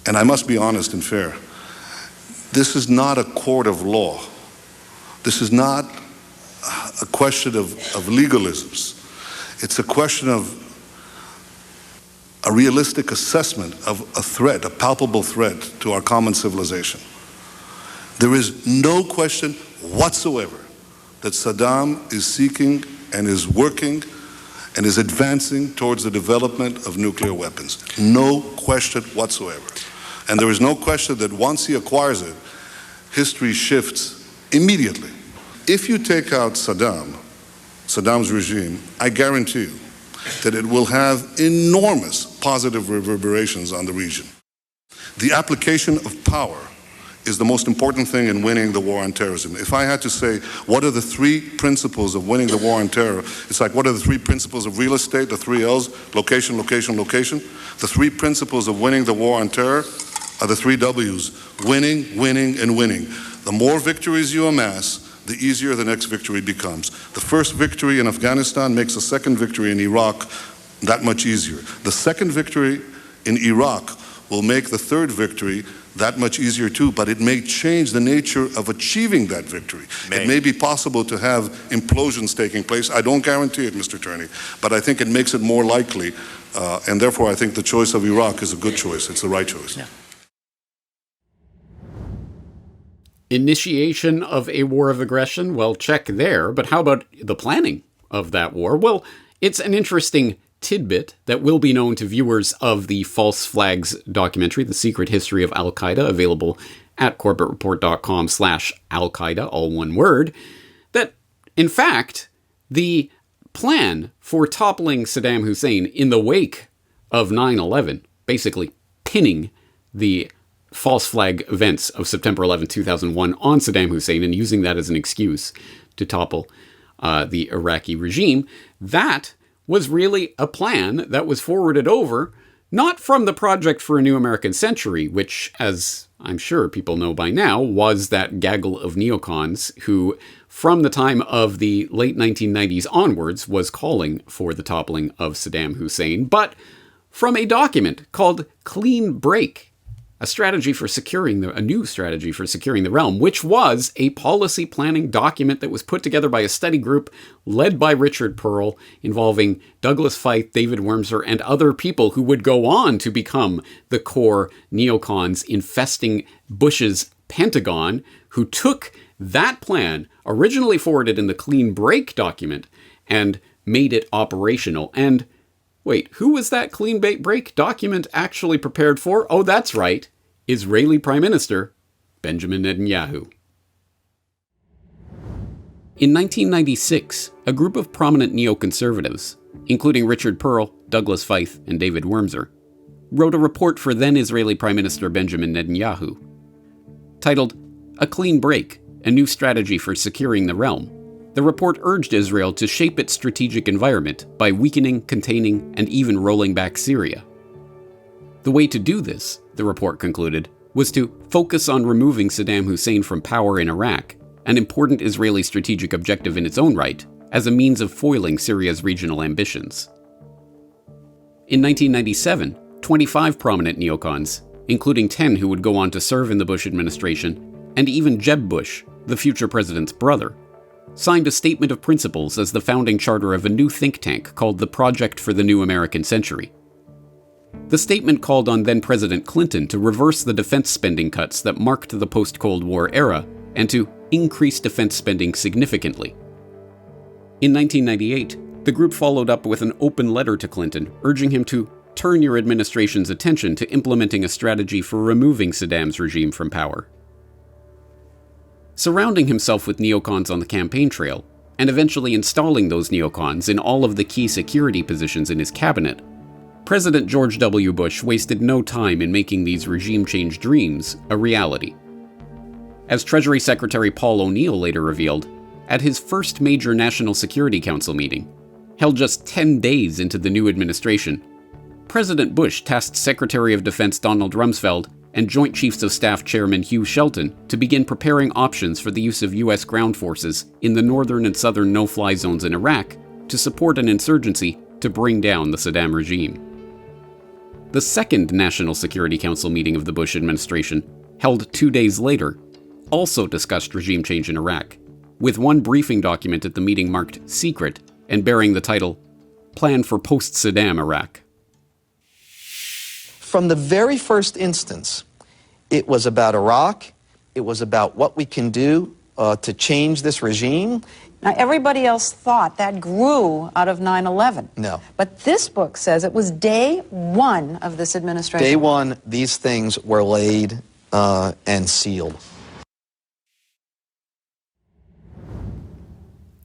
And I must be honest and fair. This is not a court of law. This is not a question of legalisms. It's a question of a realistic assessment of a threat, a palpable threat to our common civilization. There is no question whatsoever that Saddam is seeking and is working and is advancing towards the development of nuclear weapons. No question whatsoever. And there is no question that once he acquires it, history shifts immediately. If you take out Saddam's regime, I guarantee you that it will have enormous positive reverberations on the region. The application of power is the most important thing in winning the war on terrorism. If I had to say, what are the 3 principles of winning the war on terror? It's like, what are the 3 principles of real estate, the 3 L's, location, location, location? The 3 principles of winning the war on terror are the 3 W's, winning, winning, and winning. The more victories you amass, the easier the next victory becomes. The first victory in Afghanistan makes the second victory in Iraq that much easier. The second victory in Iraq will make the third victory that much easier too, but it may change the nature of achieving that victory. It may be possible to have implosions taking place. I don't guarantee it, Mr. Turney, but I think it makes it more likely, and therefore I think the choice of Iraq is a good choice. It's the right choice. Yeah. Initiation of a war of aggression? Well, check there, but how about the planning of that war? Well, it's an interesting tidbit that will be known to viewers of the False Flags documentary, The Secret History of Al-Qaeda, available at corbettreport.com/Al-Qaeda, all one word, that, in fact, the plan for toppling Saddam Hussein in the wake of 9/11, basically pinning the false flag events of September 11, 2001 on Saddam Hussein and using that as an excuse to topple the Iraqi regime, that was really a plan that was forwarded over Not from the Project for a New American Century, which, as I'm sure people know by now, was that gaggle of neocons who, from the time of the late 1990s onwards, was calling for the toppling of Saddam Hussein, but from a document called Clean Break, a new strategy for securing the realm, which was a policy planning document that was put together by a study group led by Richard Pearl, involving Douglas Feith, David Wurmser, and other people who would go on to become the core neocons infesting Bush's Pentagon, who took that plan, originally forwarded in the Clean Break document, and made it operational. And wait, who was that Clean Break document actually prepared for? Oh, that's right. Israeli Prime Minister Benjamin Netanyahu. In 1996, a group of prominent neoconservatives, including Richard Pearl, Douglas Feith, and David Wurmser, wrote a report for then Israeli Prime Minister Benjamin Netanyahu, titled A Clean Break, a New Strategy for Securing the Realm. The report urged Israel to shape its strategic environment by weakening, containing, and even rolling back Syria. The way to do this, the report concluded, was to focus on removing Saddam Hussein from power in Iraq, an important Israeli strategic objective in its own right, as a means of foiling Syria's regional ambitions. In 1997, 25 prominent neocons, including 10 who would go on to serve in the Bush administration, and even Jeb Bush, the future president's brother, signed a statement of principles as the founding charter of a new think tank called the Project for the New American Century. The statement called on then-President Clinton to reverse the defense spending cuts that marked the post-Cold War era and to increase defense spending significantly. In 1998, the group followed up with an open letter to Clinton urging him to turn your administration's attention to implementing a strategy for removing Saddam's regime from power. Surrounding himself with neocons on the campaign trail, and eventually installing those neocons in all of the key security positions in his cabinet, President George W. Bush wasted no time in making these regime change dreams a reality. As Treasury Secretary Paul O'Neill later revealed, at his first major National Security Council meeting, held just 10 days into the new administration, President Bush tasked Secretary of Defense Donald Rumsfeld and Joint Chiefs of Staff Chairman Hugh Shelton to begin preparing options for the use of U.S. ground forces in the northern and southern no-fly zones in Iraq to support an insurgency to bring down the Saddam regime. The second National Security Council meeting of the Bush administration, held 2 days later, also discussed regime change in Iraq, with one briefing document at the meeting marked secret and bearing the title, Plan for Post-Saddam Iraq. From the very first instance, it was about Iraq, it was about what we can do to change this regime. Now, everybody else thought that grew out of 9/11. No. But this book says it was day one of this administration. Day one, these things were laid and sealed.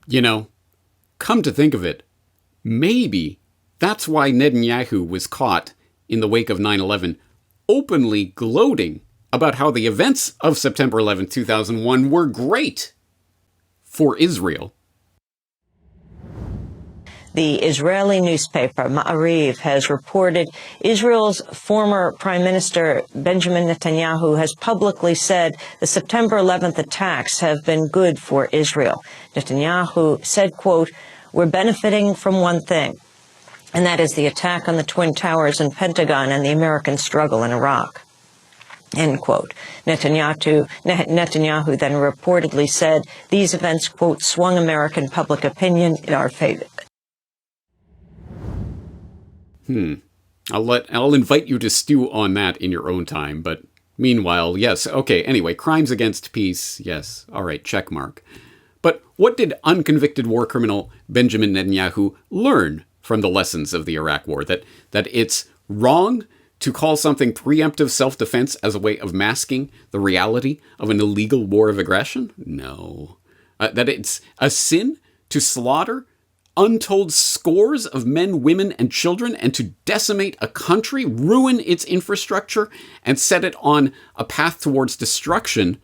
You know, come to think of it, maybe that's why Netanyahu was caught in the wake of 9/11 openly gloating about how the events of September 11, 2001 were great for Israel. The Israeli newspaper Ma'ariv has reported Israel's former Prime Minister Benjamin Netanyahu has publicly said the September 11th attacks have been good for Israel. Netanyahu said, quote, "We're benefiting from one thing, and that is the attack on the Twin Towers and Pentagon and the American struggle in Iraq." End quote. Netanyahu then reportedly said these events, quote, "swung American public opinion in our favor." I'll invite you to stew on that in your own time, but meanwhile, yes, okay, anyway, crimes against peace, yes, all right, check mark. But what did unconvicted war criminal Benjamin Netanyahu learn from the lessons of the Iraq War? That it's wrong to call something preemptive self-defense as a way of masking the reality of an illegal war of aggression? No. That it's a sin to slaughter untold scores of men, women, and children, and to decimate a country, ruin its infrastructure, and set it on a path towards destruction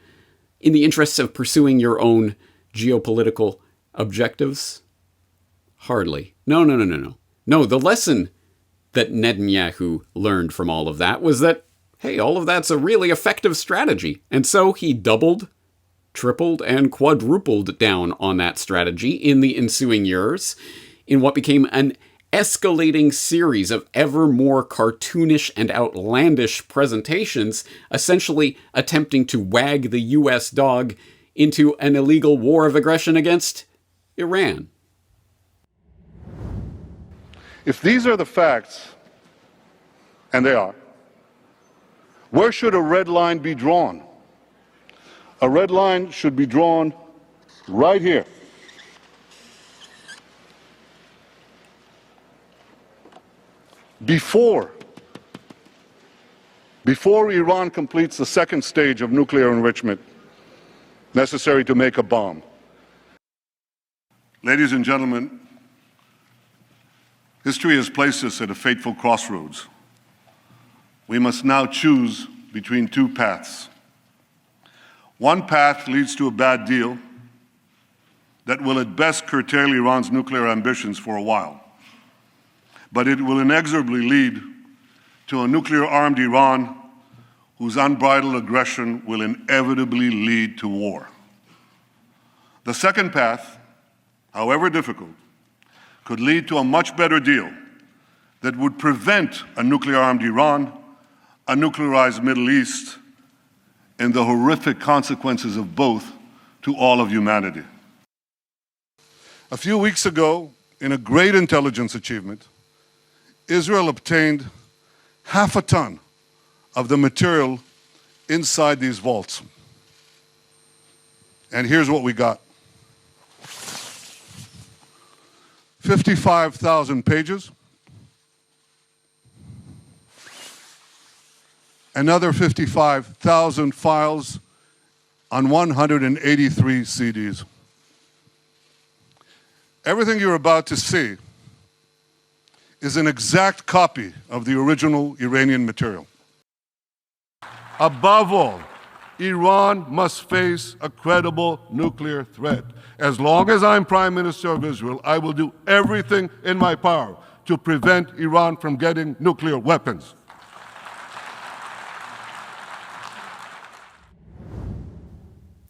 in the interests of pursuing your own geopolitical objectives? Hardly. No. No, the lesson that Netanyahu learned from all of that was that, hey, all of that's a really effective strategy. And so he doubled, tripled, and quadrupled down on that strategy in the ensuing years in what became an escalating series of ever more cartoonish and outlandish presentations, essentially attempting to wag the U.S. dog into an illegal war of aggression against Iran. If these are the facts, and they are, where should a red line be drawn? A red line should be drawn right here. Before Iran completes the second stage of nuclear enrichment necessary to make a bomb. Ladies and gentlemen, history has placed us at a fateful crossroads. We must now choose between two paths. One path leads to a bad deal that will at best curtail Iran's nuclear ambitions for a while, but it will inexorably lead to a nuclear-armed Iran whose unbridled aggression will inevitably lead to war. The second path, however difficult, could lead to a much better deal that would prevent a nuclear-armed Iran, a nuclearized Middle East, and the horrific consequences of both to all of humanity. A few weeks ago, in a great intelligence achievement, Israel obtained 1/2 ton of the material inside these vaults. And here's what we got. 55,000 pages, another 55,000 files on 183 CDs. Everything you're about to see is an exact copy of the original Iranian material. Above all, Iran must face a credible nuclear threat. As long as I'm Prime Minister of Israel, I will do everything in my power to prevent Iran from getting nuclear weapons.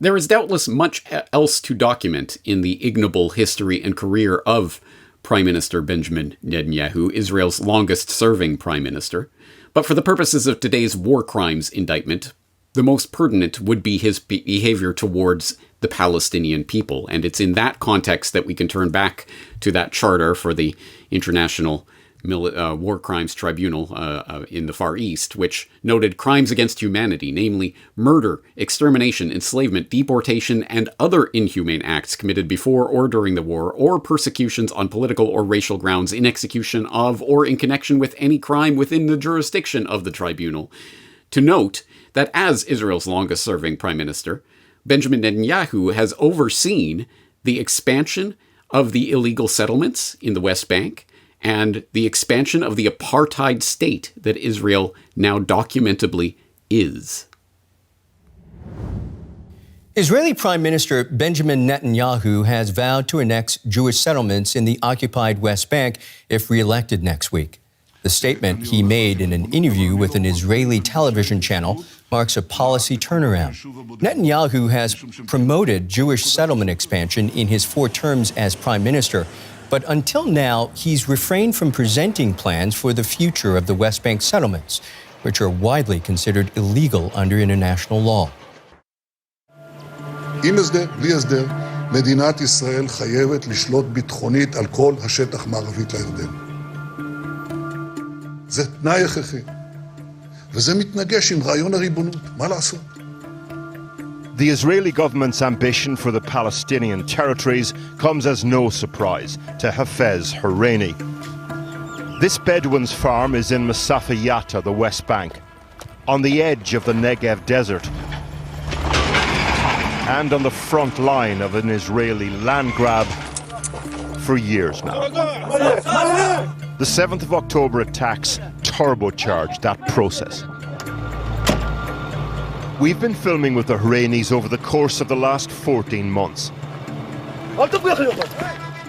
There is doubtless much else to document in the ignoble history and career of Prime Minister Benjamin Netanyahu, Israel's longest-serving prime minister. But for the purposes of today's war crimes indictment, the most pertinent would be his behavior towards the Palestinian people. And it's in that context that we can turn back to that charter for the International War Crimes Tribunal in the Far East, which noted crimes against humanity, namely murder, extermination, enslavement, deportation, and other inhumane acts committed before or during the war, or persecutions on political or racial grounds in execution of or in connection with any crime within the jurisdiction of the tribunal. To note that as Israel's longest-serving prime minister, Benjamin Netanyahu has overseen the expansion of the illegal settlements in the West Bank and the expansion of the apartheid state that Israel now documentably is. Israeli Prime Minister Benjamin Netanyahu has vowed to annex Jewish settlements in the occupied West Bank if re-elected next week. The statement he made in an interview with an Israeli television channel marks a policy turnaround. Netanyahu has promoted Jewish settlement expansion in his 4 terms as prime minister, but until now, he's refrained from presenting plans for the future of the West Bank settlements, which are widely considered illegal under international law. עם הסדר, בלי הסדר, מדינת ישראל חייבת לשלוט ביטחונית על כל השטח מערבית לירדן. זה תנאי הכרחי. וזה מתנגש עם רעיון הריבונות. מה לעשות? The Israeli government's ambition for the Palestinian territories comes as no surprise to Hafez Harani. This Bedouin's farm is in Masafa Yatta, the West Bank, on the edge of the Negev desert, and on the front line of an Israeli land grab for years now. The 7th of October attacks turbocharged that process. We've been filming with the Haranis over the course of the last 14 months.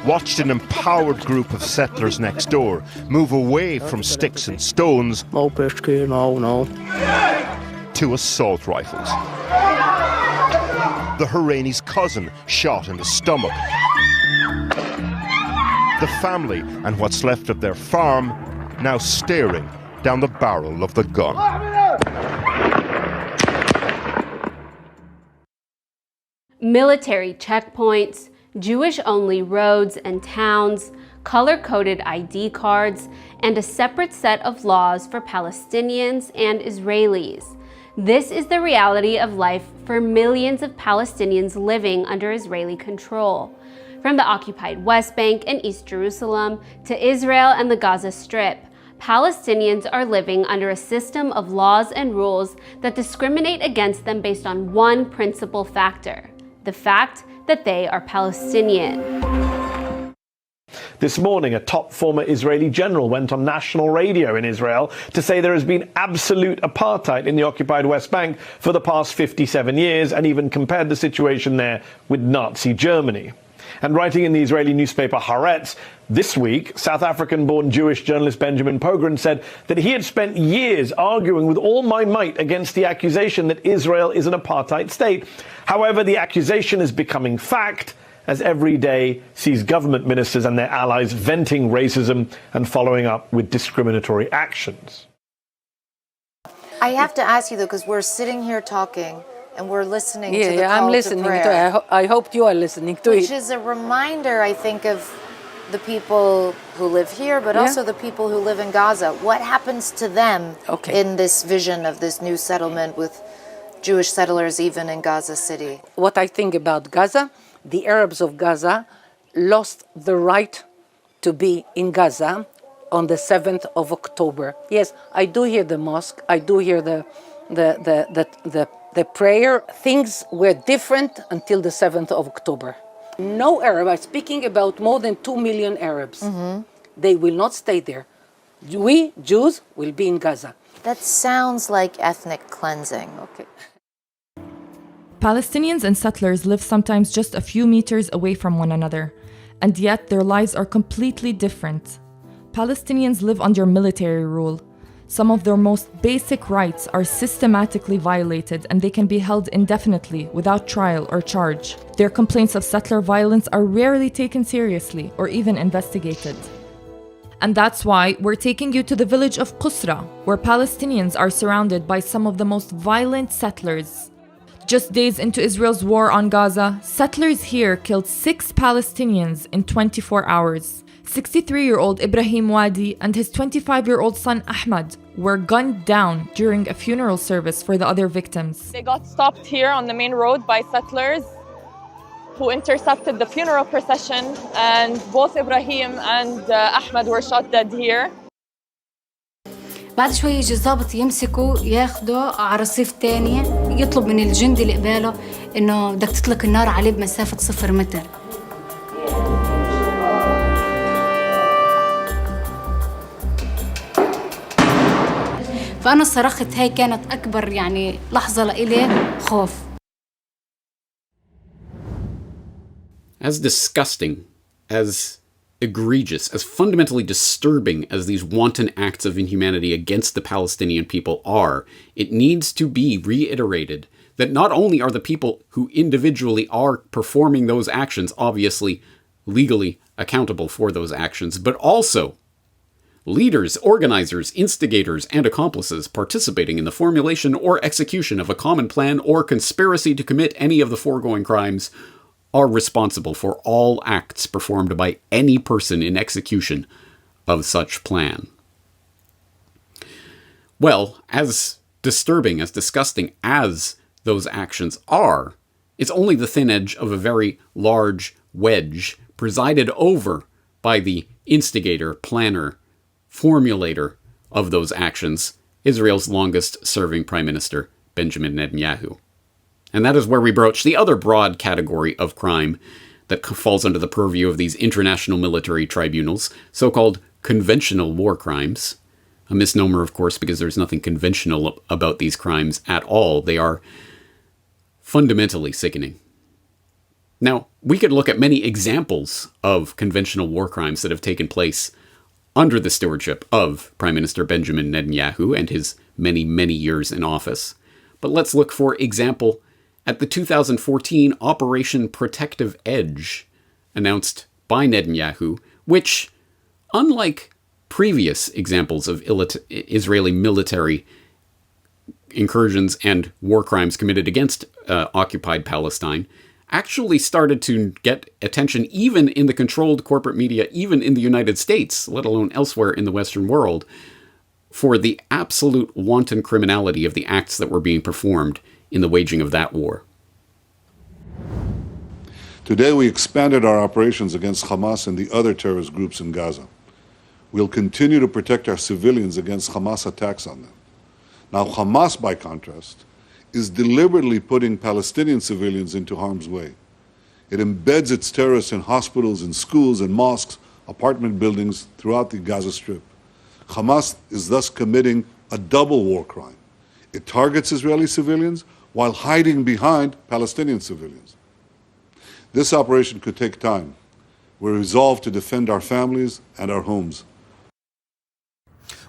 watched an empowered group of settlers next door move away from sticks and stones to assault rifles. The Harani's cousin shot in the stomach. The family and what's left of their farm now staring down the barrel of the gun. Military checkpoints, Jewish-only roads and towns, color-coded ID cards, and a separate set of laws for Palestinians and Israelis. This is the reality of life for millions of Palestinians living under Israeli control. From the occupied West Bank and East Jerusalem to Israel and the Gaza Strip, Palestinians are living under a system of laws and rules that discriminate against them based on one principal factor: the fact that they are Palestinian. This morning, a top former Israeli general went on national radio in Israel to say there has been absolute apartheid in the occupied West Bank for the past 57 years, and even compared the situation there with Nazi Germany. And writing in the Israeli newspaper Haaretz this week, South African-born Jewish journalist Benjamin Pogren said that he had spent years arguing with all my might against the accusation that Israel is an apartheid state. However, the accusation is becoming fact, as every day sees government ministers and their allies venting racism and following up with discriminatory actions. I have to ask you, though, because we're sitting here talking and we're listening to the call I'm listening to prayer, to it. I hope you are listening to which it. is a reminder, I think, of the people who live here, but also the people who live in Gaza. What happens to them in this vision of this new settlement with Jewish settlers even in Gaza City? What I think about Gaza, the Arabs of Gaza lost the right to be in Gaza on the 7th of October. Yes, I do hear the mosque, I do hear the prayer. Things were different until the 7th of October. No Arab, I'm speaking about more than 2 million Arabs. They will not stay there. We, Jews, will be in Gaza. That sounds like ethnic cleansing. Okay. Palestinians and settlers live sometimes just a few meters away from one another, and yet their lives are completely different. Palestinians live under military rule. Some of their most basic rights are systematically violated, and they can be held indefinitely without trial or charge. Their complaints of settler violence are rarely taken seriously or even investigated. And that's why we're taking you to the village of Qusra, where Palestinians are surrounded by some of the most violent settlers. Just days into Israel's war on Gaza, settlers here killed 6 Palestinians in 24 hours. 63-year-old Ibrahim Wadi and his 25-year-old son Ahmad were gunned down during a funeral service for the other victims. They got stopped here on the main road by settlers who intercepted the funeral procession, and both Ibrahim and Ahmad were shot dead here. بعد شوي يجي الضابط يمسكه ياخده على رصيف تاني، يطلب من الجندي اللي قباله إنه بدك تطلق النار عليه بمسافة 0 متر. فأنا صرخت، هاي كانت أكبر يعني لحظة لإلي خوف. As disgusting, as egregious, as fundamentally disturbing as these wanton acts of inhumanity against the Palestinian people are, it needs to be reiterated that not only are the people who individually are performing those actions obviously legally accountable for those actions, but also leaders, organizers, instigators, and accomplices participating in the formulation or execution of a common plan or conspiracy to commit any of the foregoing crimes are responsible for all acts performed by any person in execution of such plan. Well, as disturbing, as disgusting as those actions are, it's only the thin edge of a very large wedge presided over by the instigator, planner, formulator of those actions, Israel's longest-serving Prime Minister, Benjamin Netanyahu. And that is where we broach the other broad category of crime that falls under the purview of these international military tribunals, so-called conventional war crimes. A misnomer, of course, because there's nothing conventional about these crimes at all. They are fundamentally sickening. Now, we could look at many examples of conventional war crimes that have taken place under the stewardship of Prime Minister Benjamin Netanyahu and his many, many years in office. But let's look, for example, at the 2014 Operation Protective Edge, announced by Netanyahu, which, unlike previous examples of Israeli military incursions and war crimes committed against occupied Palestine, actually started to get attention even in the controlled corporate media, even in the United States, let alone elsewhere in the Western world, for the absolute wanton criminality of the acts that were being performed in the waging of that war. Today we expanded our operations against Hamas and the other terrorist groups in Gaza. We'll continue to protect our civilians against Hamas attacks on them. Now, Hamas, by contrast, is deliberately putting Palestinian civilians into harm's way. It embeds its terrorists in hospitals, in schools, in mosques, apartment buildings throughout the Gaza Strip. Hamas is thus committing a double war crime. It targets Israeli civilians while hiding behind Palestinian civilians. This operation could take time. We're resolved to defend our families and our homes.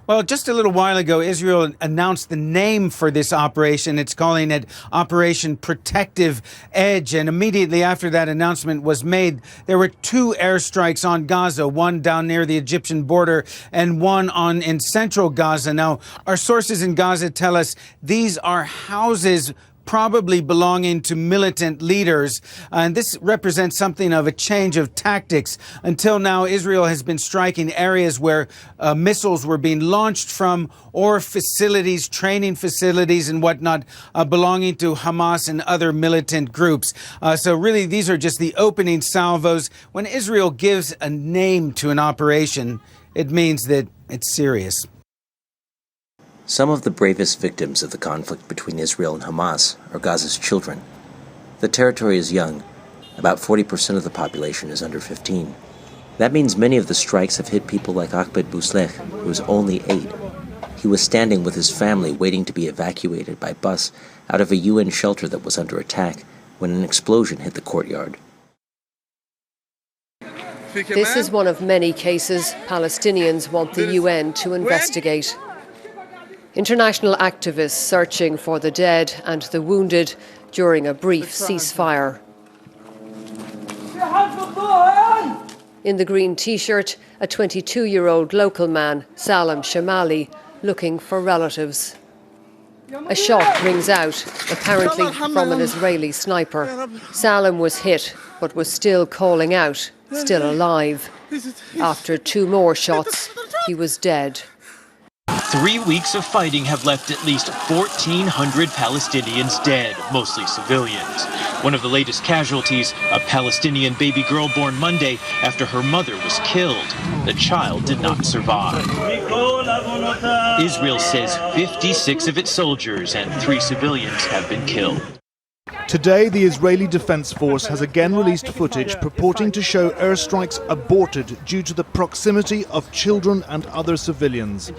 Well, just a little while ago, Israel announced the name for this operation. It's calling it Operation Protective Edge. And immediately after that announcement was made, there were 2 airstrikes on Gaza, one down near the Egyptian border and one in central Gaza. Now, our sources in Gaza tell us these are houses probably belonging to militant leaders. And this represents something of a change of tactics. Until now, Israel has been striking areas where missiles were being launched from, or facilities, training facilities and whatnot, belonging to Hamas and other militant groups. So really, these are just the opening salvos. When Israel gives a name to an operation, it means that it's serious. Some of the bravest victims of the conflict between Israel and Hamas are Gaza's children. The territory is young. About 40% of the population is under 15. That means many of the strikes have hit people like Ahmed Bouslech, who was only 8. He was standing with his family waiting to be evacuated by bus out of a UN shelter that was under attack when an explosion hit the courtyard. This is one of many cases Palestinians want the UN to investigate. International activists searching for the dead and the wounded during a brief ceasefire. In the green T-shirt, a 22-year-old local man, Salem Shamali, looking for relatives. A shot rings out, apparently from an Israeli sniper. Salem was hit, but was still calling out, still alive. After 2 more shots, he was dead. 3 weeks of fighting have left at least 1,400 Palestinians dead, mostly civilians. One of the latest casualties, a Palestinian baby girl born Monday after her mother was killed. The child did not survive. Israel says 56 of its soldiers and 3 civilians have been killed. Today, the Israeli Defense Force has again released footage purporting to show airstrikes aborted due to the proximity of children and other civilians.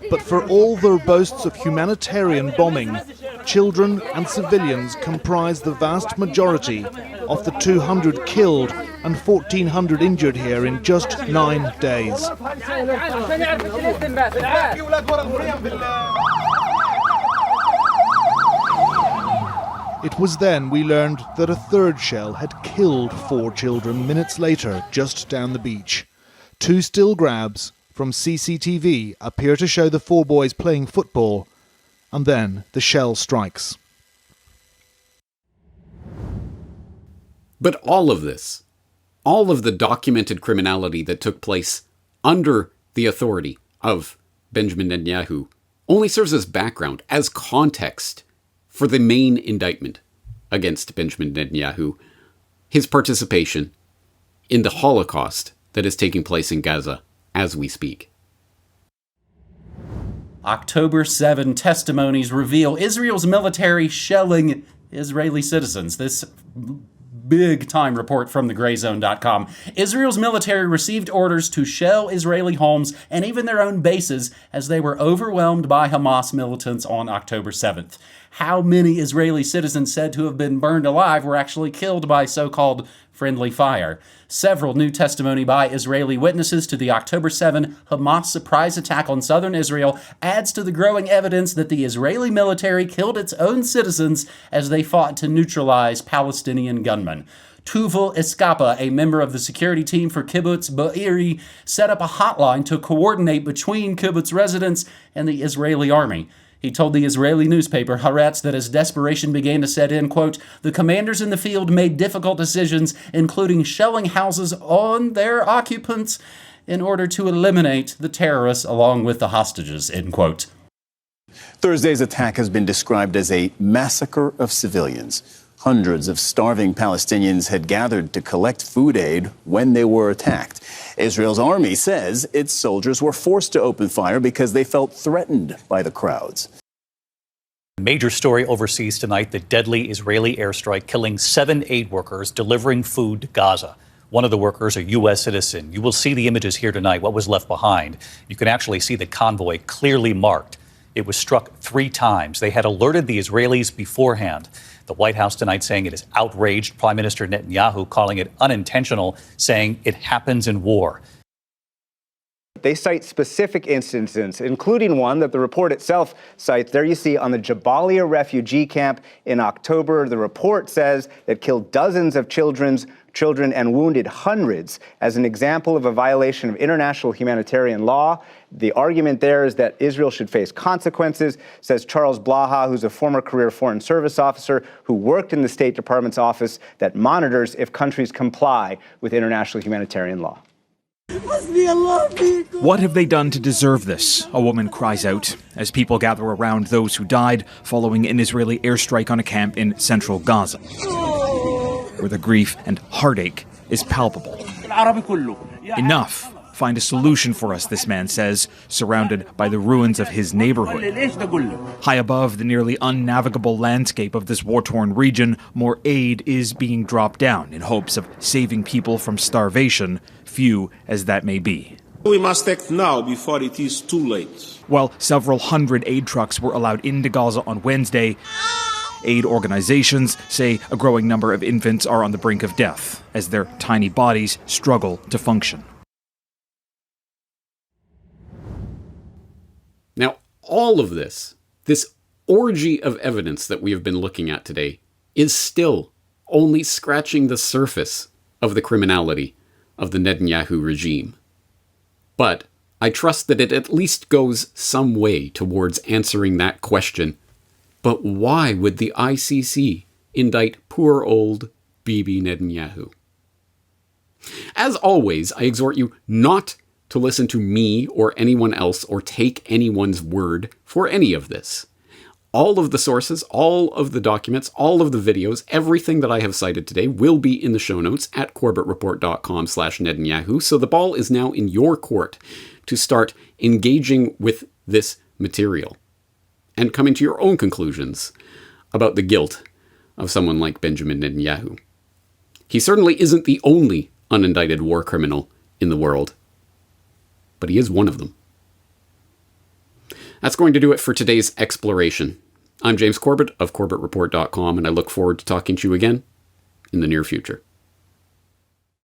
But for all their boasts of humanitarian bombing, children and civilians comprise the vast majority of the 200 killed and 1,400 injured here in just 9 days. It was then we learned that a third shell had killed 4 children minutes later, just down the beach. 2 still grabs from CCTV appear to show the 4 boys playing football, and then the shell strikes. But all of this, all of the documented criminality that took place under the authority of Benjamin Netanyahu, only serves as background, as context for the main indictment against Benjamin Netanyahu, his participation in the Holocaust that is taking place in Gaza as we speak. October 7 testimonies reveal Israel's military shelling Israeli citizens. This big-time report from thegrayzone.com. Israel's military received orders to shell Israeli homes and even their own bases as they were overwhelmed by Hamas militants on October 7th. how many Israeli citizens said to have been burned alive were actually killed by so-called friendly fire. Several new testimony by Israeli witnesses to the October 7 Hamas surprise attack on southern Israel adds to the growing evidence that the Israeli military killed its own citizens as they fought to neutralize Palestinian gunmen. Tuval Eskapa, a member of the security team for Kibbutz Be'eri, set up a hotline to coordinate between kibbutz residents and the Israeli army. He told the Israeli newspaper Haaretz that as desperation began to set in, quote, the commanders in the field made difficult decisions, including shelling houses on their occupants in order to eliminate the terrorists along with the hostages, end quote. Thursday's attack has been described as a massacre of civilians. Hundreds of starving Palestinians had gathered to collect food aid when they were attacked. Israel's army says its soldiers were forced to open fire because they felt threatened by the crowds. Major story overseas tonight, the deadly Israeli airstrike killing 7 aid workers delivering food to Gaza. One of the workers, a U.S. citizen. You will see the images here tonight, what was left behind. You can actually see the convoy clearly marked. It was struck 3 times. They had alerted the Israelis beforehand. The White House tonight saying it is outraged. Prime Minister Netanyahu calling it unintentional, saying it happens in war. They cite specific instances, including one that the report itself cites. There you see on the Jabalia refugee camp in October. The report says it killed dozens of children and wounded hundreds as an example of a violation of international humanitarian law. The argument there is that Israel should face consequences, says Charles Blaha, who's a former career Foreign Service officer who worked in the State Department's office that monitors if countries comply with international humanitarian law. What have they done to deserve this? A woman cries out as people gather around those who died following an Israeli airstrike on a camp in central Gaza, where the grief and heartache is palpable. Enough. Find a solution for us, this man says, surrounded by the ruins of his neighborhood. High above the nearly unnavigable landscape of this war-torn region, more aid is being dropped down in hopes of saving people from starvation, few as that may be. We must act now before it is too late. While several hundred aid trucks were allowed into Gaza on Wednesday, aid organizations say a growing number of infants are on the brink of death as their tiny bodies struggle to function. Now, all of this orgy of evidence that we have been looking at today, is still only scratching the surface of the criminality of the Netanyahu regime. But I trust that it at least goes some way towards answering that question. But why would the ICC indict poor old Bibi Netanyahu? As always, I exhort you not to listen to me or anyone else or take anyone's word for any of this. All of the sources, all of the documents, all of the videos, everything that I have cited today will be in the show notes at corbettreport.com/Netanyahu. So the ball is now in your court to start engaging with this material and coming to your own conclusions about the guilt of someone like Benjamin Netanyahu. He certainly isn't the only unindicted war criminal in the world, but he is one of them. That's going to do it for today's exploration. I'm James Corbett of corbettreport.com, and I look forward to talking to you again in the near future.